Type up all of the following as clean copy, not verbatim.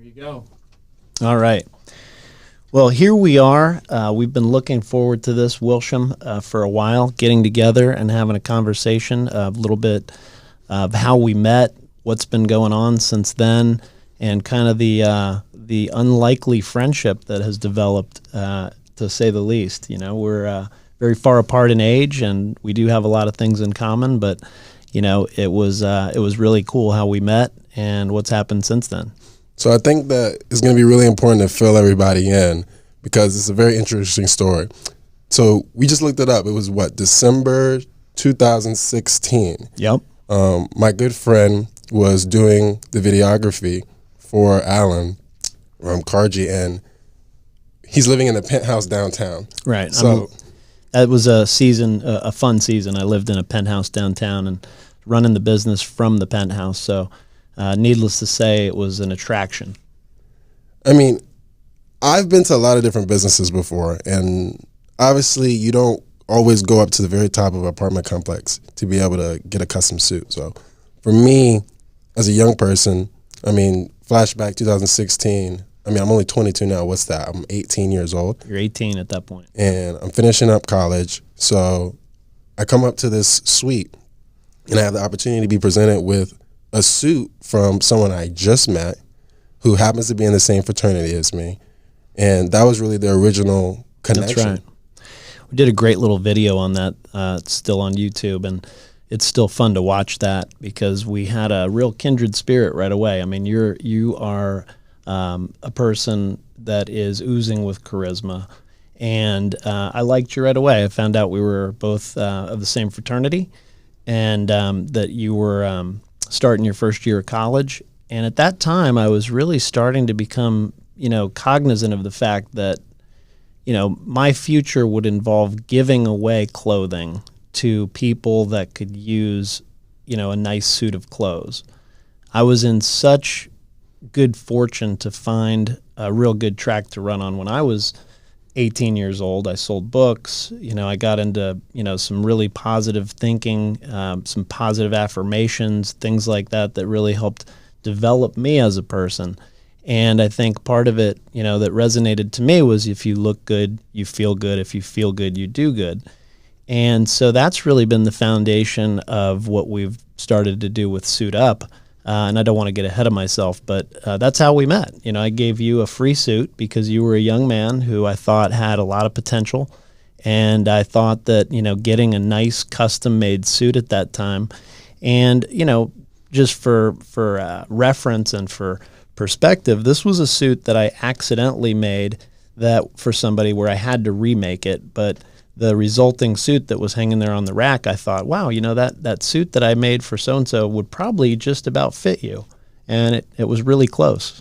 There you go. All right. Well, here we are. We've been looking forward to this, Wilshem, for a while, getting together and having a conversation, a little bit of how we met, what's been going on since then, and kind of the unlikely friendship that has developed, to say the least. You know, we're very far apart in age, and we do have a lot of things in common, but, you know, it was really cool how we met and what's happened since then. So I think that it's going to be really important to fill everybody in because it's a very interesting story. So we just looked it up. It was December 2016. Yep. My good friend was doing the videography for Alan Karji, and he's living in a penthouse downtown. Right. So that was a fun season. I lived in a penthouse downtown and running the business from the penthouse. So needless to say, it was an attraction. I mean, I've been to a lot of different businesses before, and obviously you don't always go up to the very top of an apartment complex to be able to get a custom suit. So for me, as a young person, I mean, flashback 2016, I mean, I'm only 22 now. What's that? I'm 18 years old. You're 18 at that point. And I'm finishing up college. So I come up to this suite, and I have the opportunity to be presented with a suit from someone I just met who happens to be in the same fraternity as me. And that was really the original connection. That's right. We did a great little video on that. It's still on YouTube, and it's still fun to watch that because we had a real kindred spirit right away. I mean, you are a person that is oozing with charisma, and I liked you right away. I found out we were both of the same fraternity, and that you were starting your first year of college. And at that time, I was really starting to become, cognizant of the fact that, my future would involve giving away clothing to people that could use, a nice suit of clothes. I was in such good fortune to find a real good track to run on when I was 18 years old. I sold books. I got into, some really positive thinking, some positive affirmations, things like that really helped develop me as a person. And I think part of it, that resonated to me was if you look good, you feel good. If you feel good, you do good. And so that's really been the foundation of what we've started to do with Suit Up. And I don't want to get ahead of myself, but that's how we met. I gave you a free suit because you were a young man who I thought had a lot of potential. And I thought that, getting a nice custom-made suit at that time, and, just for reference and for perspective, this was a suit that I accidentally made that for somebody where I had to remake it, but the resulting suit that was hanging there on the rack, I thought, wow, that suit that I made for so-and-so would probably just about fit you. And it was really close.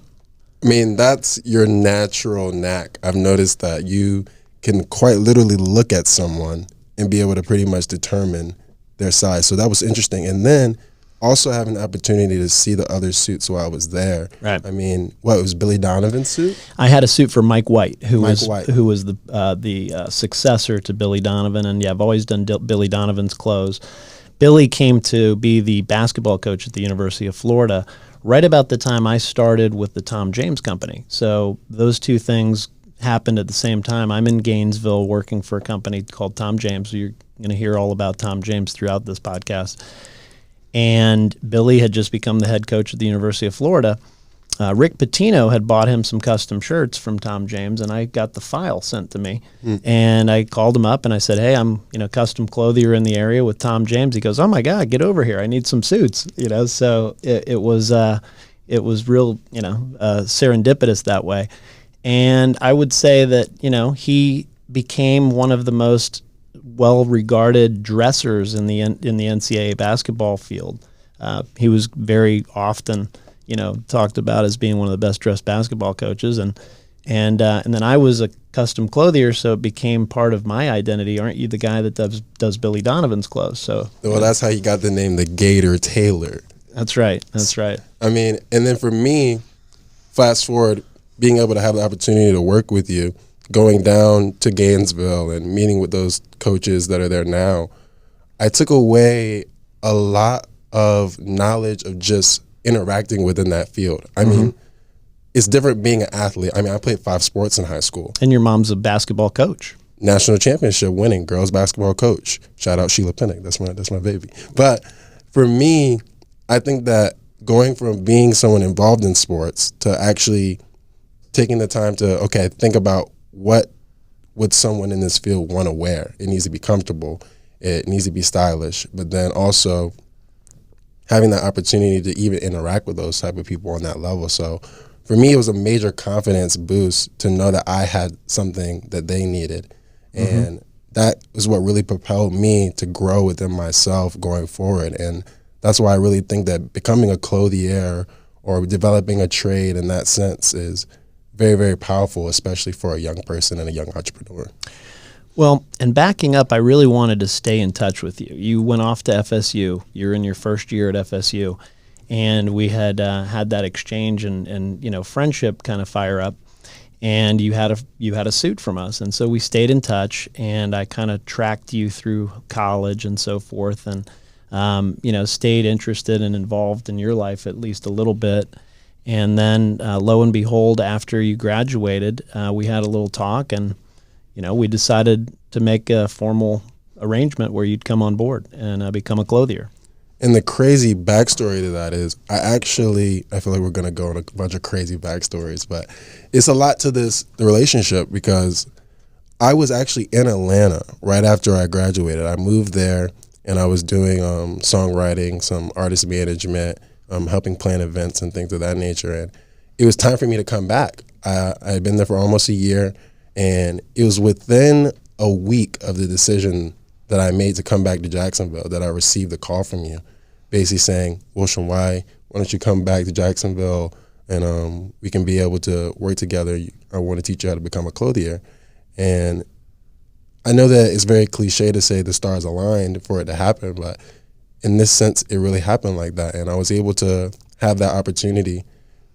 I mean, that's your natural knack. I've noticed that you can quite literally look at someone and be able to pretty much determine their size. So that was interesting. And then also having the opportunity to see the other suits while I was there. Right. I mean, it was Billy Donovan's suit? I had a suit for Mike White, who was the successor to Billy Donovan. And yeah, I've always done Billy Donovan's clothes. Billy came to be the basketball coach at the University of Florida right about the time I started with the Tom James Company. So those two things happened at the same time. I'm in Gainesville working for a company called Tom James. So you're going to hear all about Tom James throughout this podcast. And Billy had just become the head coach at the University of Florida. Rick Pitino had bought him some custom shirts from Tom James, and I got the file sent to me. And I called him up and I said, hey, I'm custom clothier in the area with Tom James. He goes, oh my God, get over here. I need some suits. So it was real, serendipitous that way. And I would say that, he became one of the most well-regarded dressers in the NCAA basketball field. He was very often, talked about as being one of the best dressed basketball coaches, and then I was a custom clothier, so it became part of my identity. Aren't you the guy that does Billy Donovan's clothes? So that's how you got the name the Gator Tailor. That's right. That's right. I mean, and then for me, fast forward, being able to have the opportunity to work with you, going down to Gainesville and meeting with those coaches that are there now, I took away a lot of knowledge of just interacting within that field. I mean, it's different being an athlete. I mean, I played 5 sports in high school. And your mom's a basketball coach. National championship winning girls basketball coach. Shout out Sheila Pennick. That's my baby. But for me, I think that going from being someone involved in sports to actually taking the time to, think about what would someone in this field want to wear. It needs to be comfortable. It needs to be stylish. But then also having that opportunity to even interact with those type of people on that level. So for me, it was a major confidence boost to know that I had something that they needed. And that is what really propelled me to grow within myself going forward. And that's why I really think that becoming a clothier or developing a trade in that sense is very, very powerful, especially for a young person and a young entrepreneur. Well, and backing up, I really wanted to stay in touch with you. You went off to FSU. You're in your first year at FSU. And we had had that exchange and friendship kind of fire up. And you had a suit from us. And so we stayed in touch, and I kind of tracked you through college and so forth, and stayed interested and involved in your life at least a little bit. And then lo and behold, after you graduated, we had a little talk, and we decided to make a formal arrangement where you'd come on board and become a clothier. And the crazy backstory to that is I feel like we're going to go on a bunch of crazy backstories, but it's a lot to the relationship, because I was actually in Atlanta right after I graduated. I moved there, and I was doing songwriting, some artist management, helping plan events and things of that nature. And it was time for me to come back. I had been there for almost a year, and it was within a week of the decision that I made to come back to Jacksonville that I received a call from you, basically saying, Wilshem, why don't you come back to Jacksonville and we can be able to work together. I want to teach you how to become a clothier. And I know that it's very cliche to say the stars aligned for it to happen, but in this sense, it really happened like that. And I was able to have that opportunity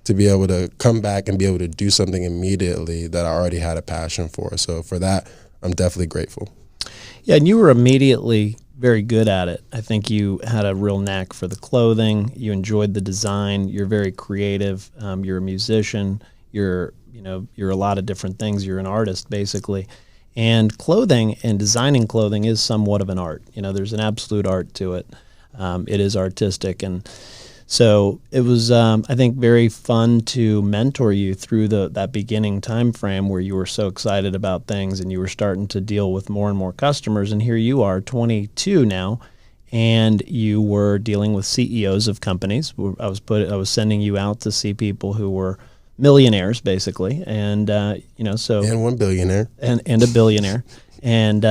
to be able to come back and be able to do something immediately that I already had a passion for. So for that, I'm definitely grateful. Yeah, and you were immediately very good at it. I think you had a real knack for the clothing. You enjoyed the design. You're very creative. You're a musician. You're a lot of different things. You're an artist, basically. And clothing and designing clothing is somewhat of an art. There's an absolute art to it. It is artistic. And so it was, I think, very fun to mentor you through that beginning time frame where you were so excited about things and you were starting to deal with more and more customers. And here you are, 22 now, and you were dealing with CEOs of companies. I was sending you out to see people who were millionaires, basically, and and one billionaire and a billionaire, and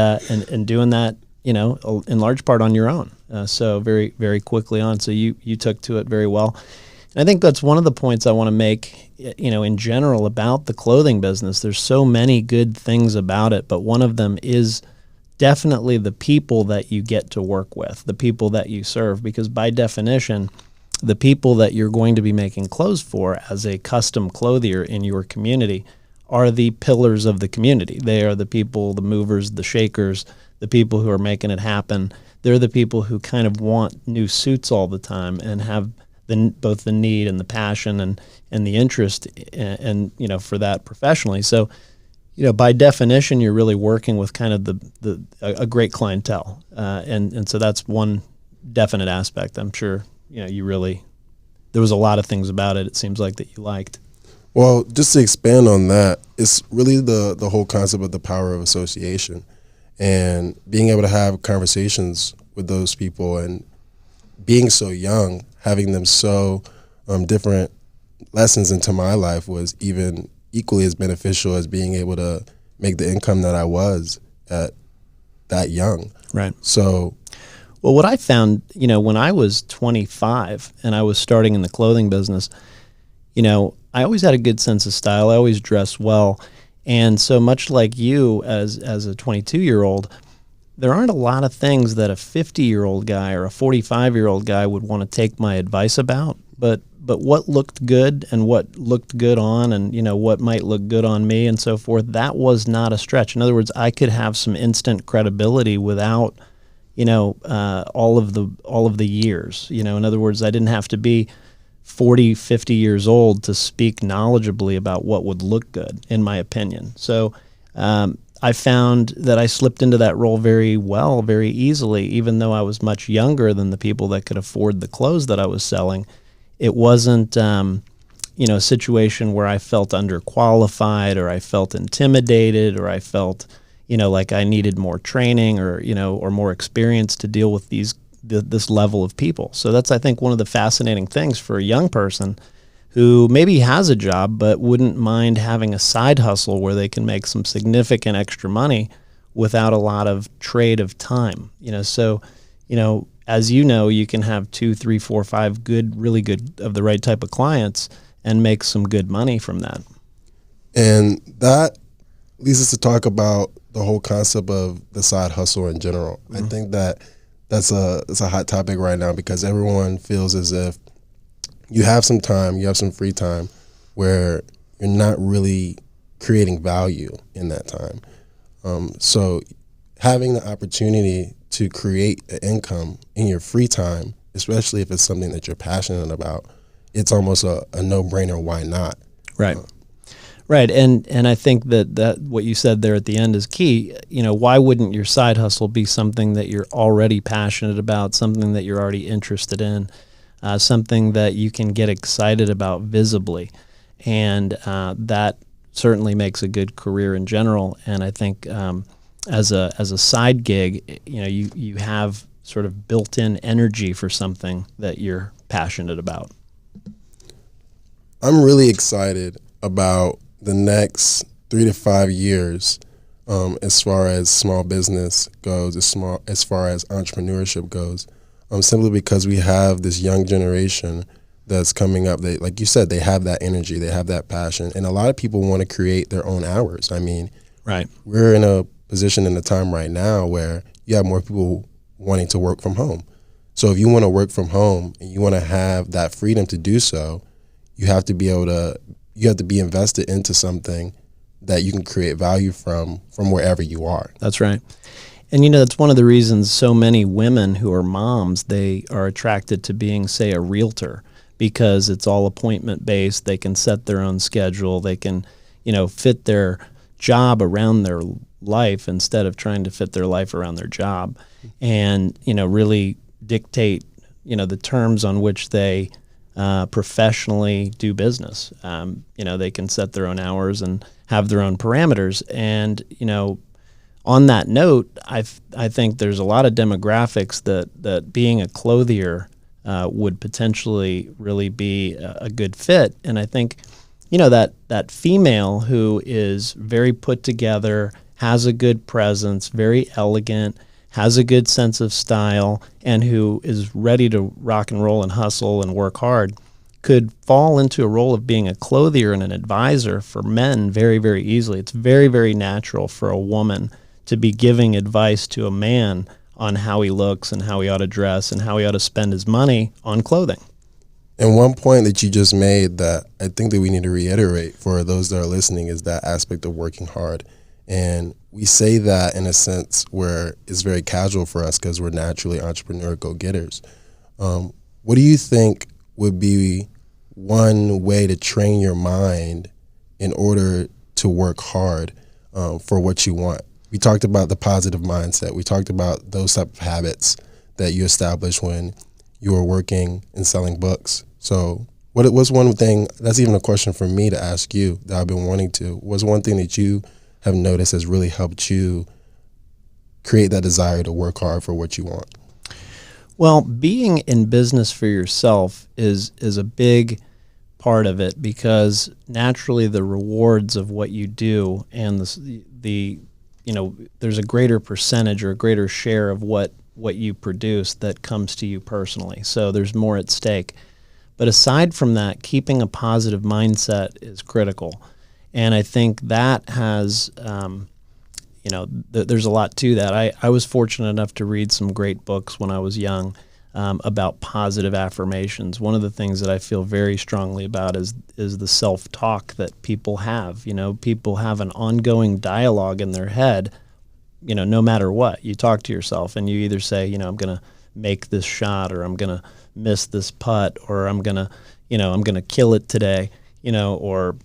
doing that, in large part on your own. So very, very quickly on. So you took to it very well. And I think that's one of the points I want to make, in general about the clothing business. There's so many good things about it, but one of them is definitely the people that you get to work with, the people that you serve, because by definition, the people that you're going to be making clothes for as a custom clothier in your community are the pillars of the community. They are the people, the movers, the shakers, the people who are making it happen. They're the people who kind of want new suits all the time and have both the need and the passion and the interest and for that professionally. So, by definition, you're really working with kind of a great clientele. And so that's one definite aspect. I'm sure, there was a lot of things about it seems like that you liked. Well, just to expand on that, it's really the whole concept of the power of association and being able to have conversations with those people, and being so young, having them so different lessons into my life was even equally as beneficial as being able to make the income that I was at that young. Right. So, well, what I found, when I was 25 and I was starting in the clothing business, I always had a good sense of style. I always dressed well. And so much like you as a 22-year-old, there aren't a lot of things that a 50-year-old guy or a 45-year-old guy would want to take my advice about. But what looked good and what looked good on and, what might look good on me and so forth, that was not a stretch. In other words, I could have some instant credibility without, all of the years. In other words, I didn't have to be 40, 50 years old to speak knowledgeably about what would look good, in my opinion. So I found that I slipped into that role very well, very easily, even though I was much younger than the people that could afford the clothes that I was selling. It wasn't, a situation where I felt underqualified or I felt intimidated or I felt, like I needed more training or, or more experience to deal with this level of people. So that's, I think, one of the fascinating things for a young person who maybe has a job but wouldn't mind having a side hustle where they can make some significant extra money without a lot of trade of time. So, as you can have 2, 3, 4, 5 really good of the right type of clients and make some good money from that. And that leads us to talk about the whole concept of the side hustle in general. Mm-hmm. I think that's a hot topic right now because everyone feels as if you have some time, you have some free time where you're not really creating value in that time. So having the opportunity to create an income in your free time, especially if it's something that you're passionate about, it's almost a no-brainer. Why not? Right. Right. And I think that what you said there at the end is key. Why wouldn't your side hustle be something that you're already passionate about, something that you're already interested in, something that you can get excited about visibly? And that certainly makes a good career in general. And I think as a side gig, you have sort of built-in energy for something that you're passionate about. I'm really excited about the next 3 to 5 years as far as small business goes, as far as entrepreneurship goes, simply because we have this young generation that's coming up. They, like you said, they have that energy, they have that passion, and a lot of people want to create their own hours. I mean, right. We're in a position in the time right now where you have more people wanting to work from home. So if you want to work from home and you want to have that freedom to do so, you have to be invested into something that you can create value from wherever you are. That's right. And that's one of the reasons so many women who are moms, they are attracted to being, say, a realtor, because it's all appointment based. They can set their own schedule. They can, fit their job around their life instead of trying to fit their life around their job, and, really dictate, the terms on which they professionally do business. They can set their own hours and have their own parameters. And, on that note, I think there's a lot of demographics that being a clothier would potentially really be a good fit. And I think, that female who is very put together, has a good presence, very elegant, has a good sense of style, and who is ready to rock and roll and hustle and work hard could fall into a role of being a clothier and an advisor for men very, very easily. It's very, very natural for a woman to be giving advice to a man on how he looks and how he ought to dress and how he ought to spend his money on clothing. And one point that you just made that I think that we need to reiterate for those that are listening is that aspect of working hard. And we say that in a sense where it's very casual for us because we're naturally entrepreneur go-getters. What do you think would be one way to train your mind in order to work hard for what you want? We talked about the positive mindset. We talked about those type of habits that you established when you were working and selling books. So what was one thing, that's even a question for me to ask you that I've been wanting to, was one thing that you have noticed has really helped you create that desire to work hard for what you want? Well, being in business for yourself is a big part of it, because naturally the rewards of what you do and the there's a greater percentage or a greater share of what you produce that comes to you personally. So there's more at stake. But aside from that, keeping a positive mindset is critical. And I think that has, there's a lot to that. I was fortunate enough to read some great books when I was young about positive affirmations. One of the things that I feel very strongly about is the self-talk that people have. People have an ongoing dialogue in their head, no matter what. You talk to yourself and you either say, I'm going to make this shot, or I'm going to miss this putt, or I'm going to, I'm going to kill it today, or,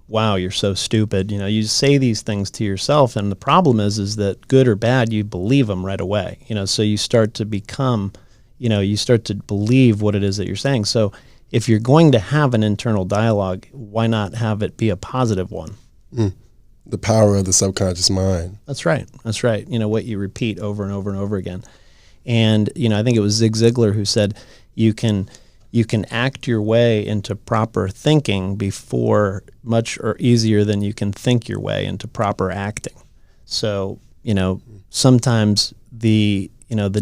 wow, you're so stupid. You say these things to yourself, and the problem is that good or bad, you believe them right away. So you start to become, you start to believe what it is that you're saying. So if you're going to have an internal dialogue, why not have it be a positive one? The power of the subconscious mind. That's right. That's right. What you repeat over and over and over again. And, I think it was Zig Ziglar who said you can act your way into proper thinking before much or easier than you can think your way into proper acting. So, sometimes the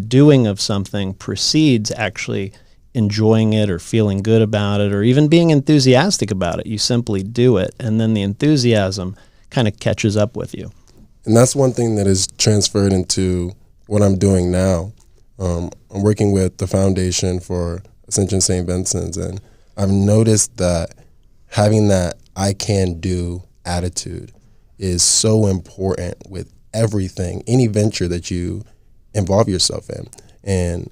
doing of something precedes actually enjoying it or feeling good about it or even being enthusiastic about it. You simply do it, and then the enthusiasm kind of catches up with you. And that's one thing that is transferred into what I'm doing now. I'm working with the Foundation for Ascension St. Vincent's, and I've noticed that having that I can do attitude is so important with everything, any venture that you involve yourself in, and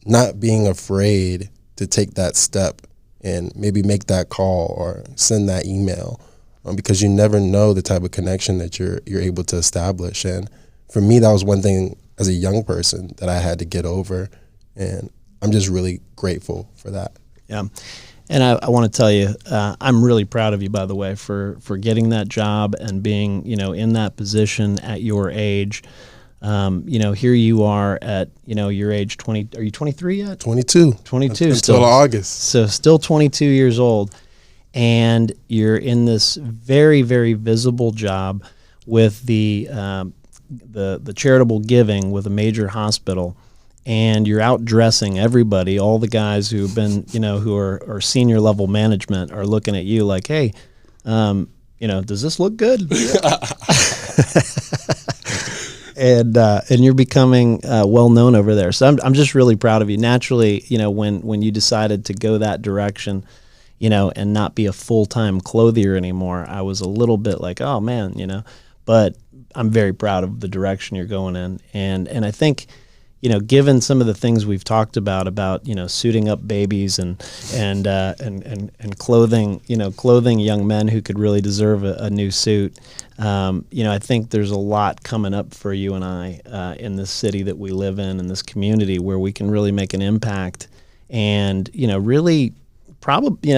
not being afraid to take that step and maybe make that call or send that email, because you never know the type of connection that you're able to establish. And for me, that was one thing as a young person that I had to get over, and I'm just really grateful for that. Yeah. And I want to tell you, I'm really proud of you, by the way, for getting that job and being, in that position at your age. Here you are at, your age 20. Are you 23 yet? 22. 22 until still. August. So still 22 years old. And you're in this very, very visible job with the charitable giving with a major hospital. And you're out dressing everybody. All the guys who've been, who are senior level management are looking at you like, hey, does this look good? And you're becoming well known over there. So I'm just really proud of you. Naturally, when you decided to go that direction, and not be a full-time clothier anymore, I was a little bit like, oh man, but I'm very proud of the direction you're going in. And I think, given some of the things we've talked about, suiting up babies and clothing, clothing young men who could really deserve a new suit. I think there's a lot coming up for you and I in this city that we live in this community where we can really make an impact and, really probably,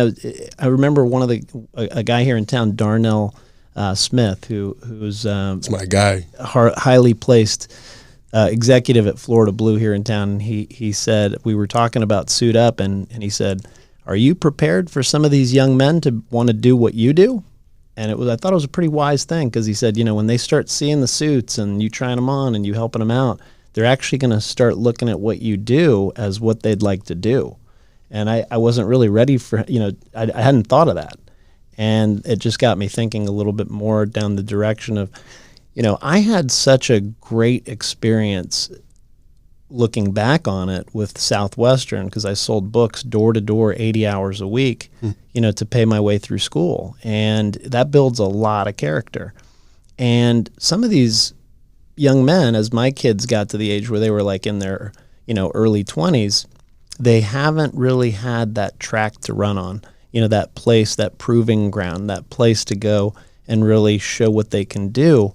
I remember a guy here in town, Darnell Smith, who's it's my guy, highly placed executive at Florida Blue here in town. And he said, we were talking about suit up, and he said, are you prepared for some of these young men to want to do what you do? And I thought it was a pretty wise thing, because he said, when they start seeing the suits and you trying them on and you helping them out, they're actually going to start looking at what you do as what they'd like to do. And I wasn't really ready for, I hadn't thought of that. And it just got me thinking a little bit more down the direction of, I had such a great experience looking back on it with Southwestern, because I sold books door to door 80 hours a week, to pay my way through school. And that builds a lot of character. And some of these young men, as my kids got to the age where they were like in their, early 20s, they haven't really had that track to run on, that place, that proving ground, that place to go and really show what they can do.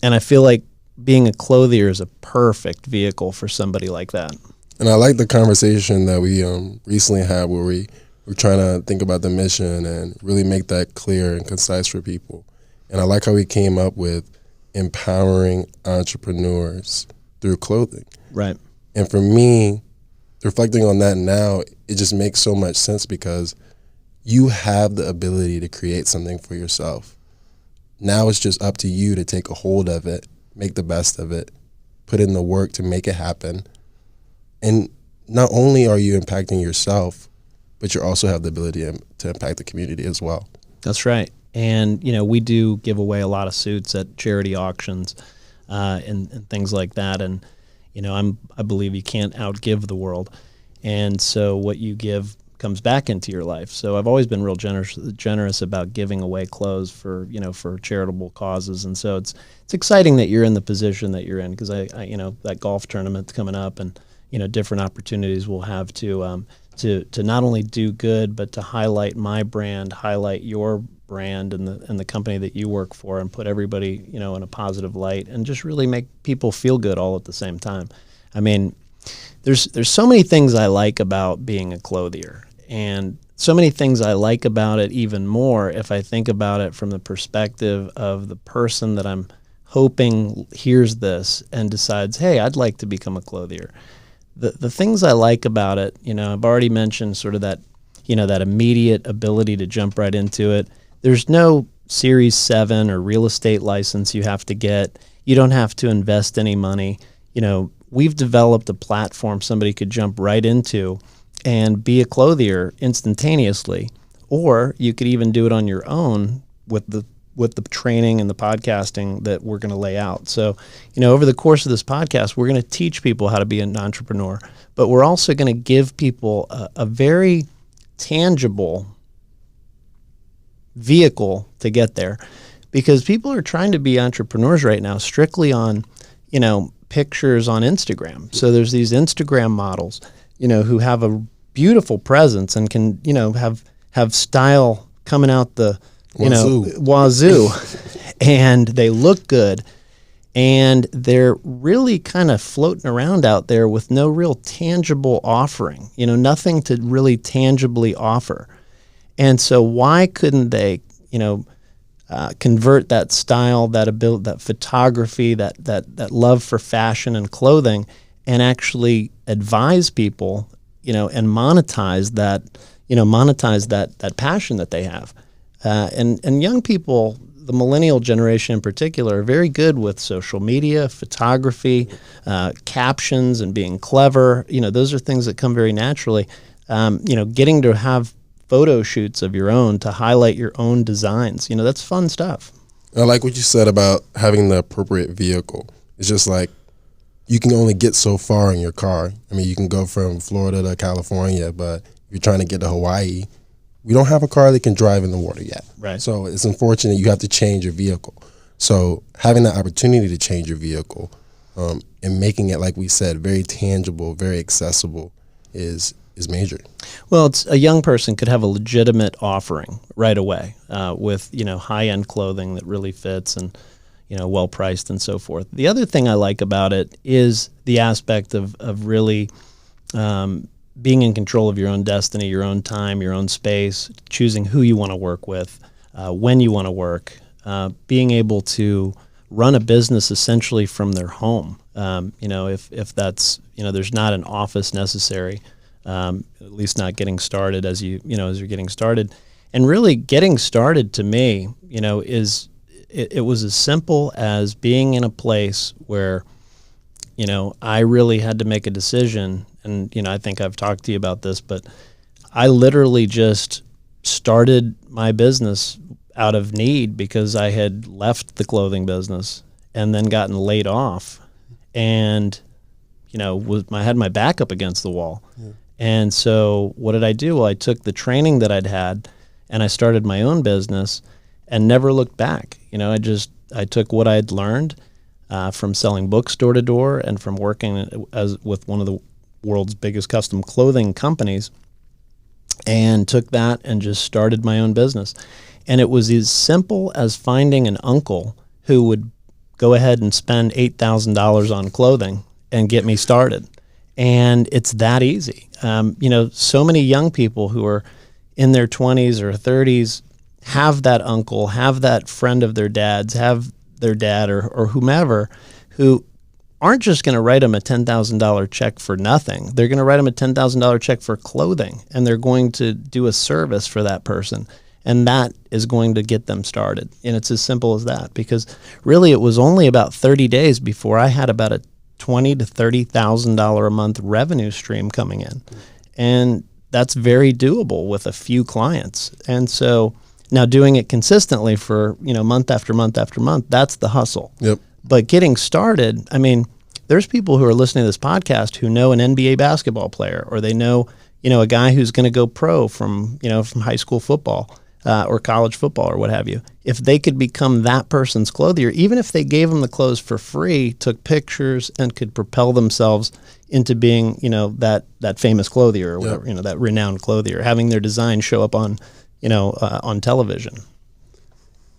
And I feel like being a clothier is a perfect vehicle for somebody like that. And I like the conversation that we recently had where we were trying to think about the mission and really make that clear and concise for people. And I like how we came up with empowering entrepreneurs through clothing. Right. And for me, reflecting on that now, it just makes so much sense, because you have the ability to create something for yourself. Now it's just up to you to take a hold of it, make the best of it, put in the work to make it happen. And not only are you impacting yourself, but you also have the ability to impact the community as well. That's right. And, we do give away a lot of suits at charity auctions and things like that. And, I believe you can't outgive the world. And so what you give comes back into your life. So I've always been real generous about giving away clothes for charitable causes. And so it's exciting that you're in the position that you're in, because I that golf tournament's coming up, and different opportunities we'll have to to not only do good, but to highlight my brand, highlight your brand and the company that you work for, and put everybody, in a positive light, and just really make people feel good all at the same time. I mean, there's so many things I like about being a clothier, and so many things I like about it even more if I think about it from the perspective of the person that I'm hoping hears this and decides, hey, I'd like to become a clothier. The things I like about it, I've already mentioned sort of that, that immediate ability to jump right into it. There's no Series 7 or real estate license you have to get. You don't have to invest any money. We've developed a platform somebody could jump right into and be a clothier instantaneously, or you could even do it on your own with the training and the podcasting that we're going to lay out. So, over the course of this podcast, we're going to teach people how to be an entrepreneur, but we're also going to give people a very tangible vehicle to get there, because people are trying to be entrepreneurs right now strictly on, pictures on Instagram. So there's these Instagram models, who have a beautiful presence and can, have style coming out the wazoo, and they look good, and they're really kind of floating around out there with no real tangible offering, nothing to really tangibly offer. And so why couldn't they, convert that style, that ability, that photography, that love for fashion and clothing, and actually advise people, and monetize that passion that they have. And young people, the millennial generation in particular, are very good with social media, photography, captions, and being clever. Those are things that come very naturally. Getting to have photo shoots of your own to highlight your own designs, that's fun stuff. I like what you said about having the appropriate vehicle. It's just like you can only get so far in your car. I mean, you can go from Florida to California, but if you're trying to get to Hawaii, we don't have a car that can drive in the water yet. Right. So it's unfortunate you have to change your vehicle. So having the opportunity to change your vehicle and making it, like we said, very tangible, very accessible is major. Well, it's a young person could have a legitimate offering right away with, high-end clothing that really fits and, well priced and so forth. The other thing I like about it is the aspect of really being in control of your own destiny, your own time, your own space, choosing who you want to work with, when you want to work, being able to run a business essentially from their home. If that's, there's not an office necessary, at least not getting started as you're getting started. And really getting started to me, it was as simple as being in a place where, I really had to make a decision. And, I think I've talked to you about this, but I literally just started my business out of need because I had left the clothing business and then gotten laid off, and, I had my back up against the wall. Yeah. And so what did I do? Well, I took the training that I'd had and I started my own business and never looked back. I took what I had learned from selling books door to door and from working with one of the world's biggest custom clothing companies, and took that and just started my own business. And it was as simple as finding an uncle who would go ahead and spend $8,000 on clothing and get me started. And it's that easy. So many young people who are in their 20s or 30s have that uncle, have that friend of their dad's, have their dad or whomever, who aren't just going to write them a $10,000 check for nothing. They're going to write them a $10,000 check for clothing, and they're going to do a service for that person. And that is going to get them started. And it's as simple as that, because really it was only about 30 days before I had about a $20,000 to $30,000 a month revenue stream coming in. And that's very doable with a few clients. And so now doing it consistently for, month after month after month, that's the hustle. Yep. But getting started, there's people who are listening to this podcast who know an NBA basketball player, or they know, a guy who's going to go pro from high school football. or college football or what have you, if they could become that person's clothier, even if they gave them the clothes for free, took pictures, and could propel themselves into being, that famous clothier or whatever, that renowned clothier, having their design show up on, on television.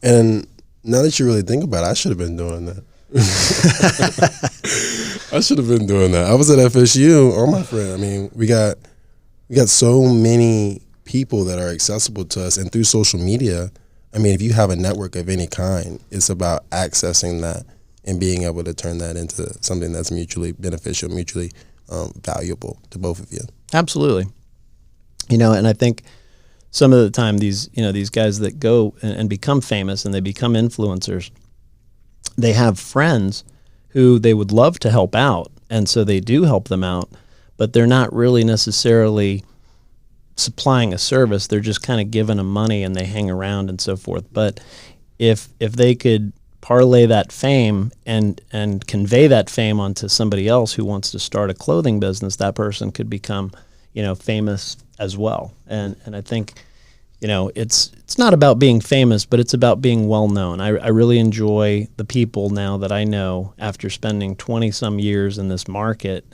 And now that you really think about it, I should have been doing that. I should have been doing that. I was at FSU, my friend. I mean, we got so many people that are accessible to us, and through social media, I mean, if you have a network of any kind, it's about accessing that and being able to turn that into something that's mutually beneficial, mutually valuable to both of you. Absolutely. And I think some of the time these guys that go and become famous and they become influencers, they have friends who they would love to help out, and so they do help them out, but they're not really necessarily supplying a service. They're just kind of giving them money and they hang around and so forth. But if they could parlay that fame and convey that fame onto somebody else who wants to start a clothing business, that person could become, famous as well. And I think, it's not about being famous, but it's about being well known. I really enjoy the people now that I know after spending 20 some years in this market,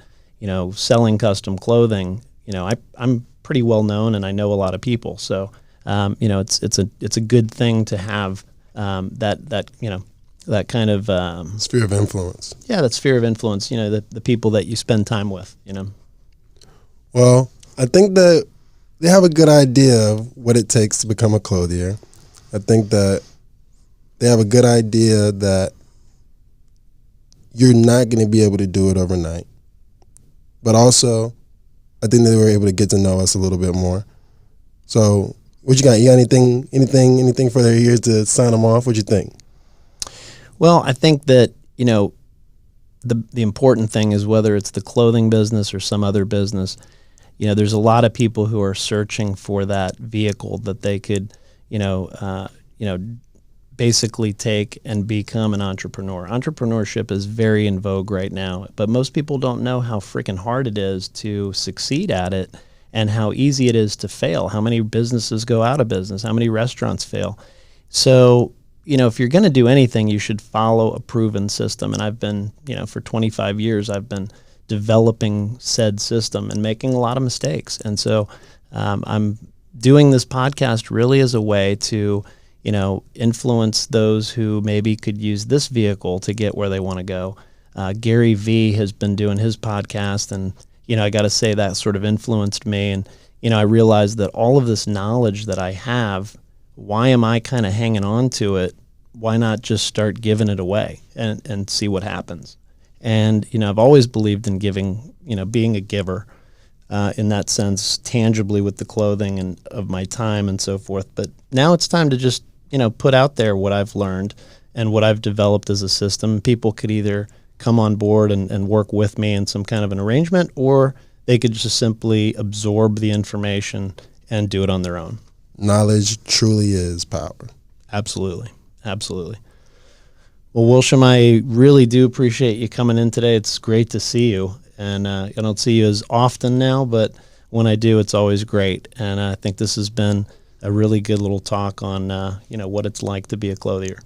selling custom clothing. I'm pretty well known and I know a lot of people. So, it's a good thing to have that kind of sphere of influence. Yeah, that sphere of influence. The people that you spend time with. Well, I think that they have a good idea of what it takes to become a clothier. I think that they have a good idea that you're not going to be able to do it overnight. But also, I think they were able to get to know us a little bit more. So, what you got? You got anything for their ears to sign them off? What you think? Well, I think that, the important thing is whether it's the clothing business or some other business, there's a lot of people who are searching for that vehicle that they could, basically take and become an entrepreneur. Entrepreneurship is very in vogue right now, but most people don't know how freaking hard it is to succeed at it and how easy it is to fail, how many businesses go out of business, how many restaurants fail. So, if you're going to do anything, you should follow a proven system. And I've been, for 25 years, I've been developing said system and making a lot of mistakes. And so I'm doing this podcast really as a way to, influence those who maybe could use this vehicle to get where they want to go. Gary Vee has been doing his podcast, and, I got to say that sort of influenced me. And, I realized that all of this knowledge that I have, why am I kind of hanging on to it? Why not just start giving it away and see what happens? And, I've always believed in giving, being a giver in that sense, tangibly with the clothing and of my time and so forth. But now it's time to just, put out there what I've learned and what I've developed as a system. People could either come on board and work with me in some kind of an arrangement, or they could just simply absorb the information and do it on their own. Knowledge truly is power. Absolutely. Absolutely. Well, Wilshem, I really do appreciate you coming in today. It's great to see you. And I don't see you as often now, but when I do, it's always great. And I think this has been a really good little talk on, what it's like to be a clothier.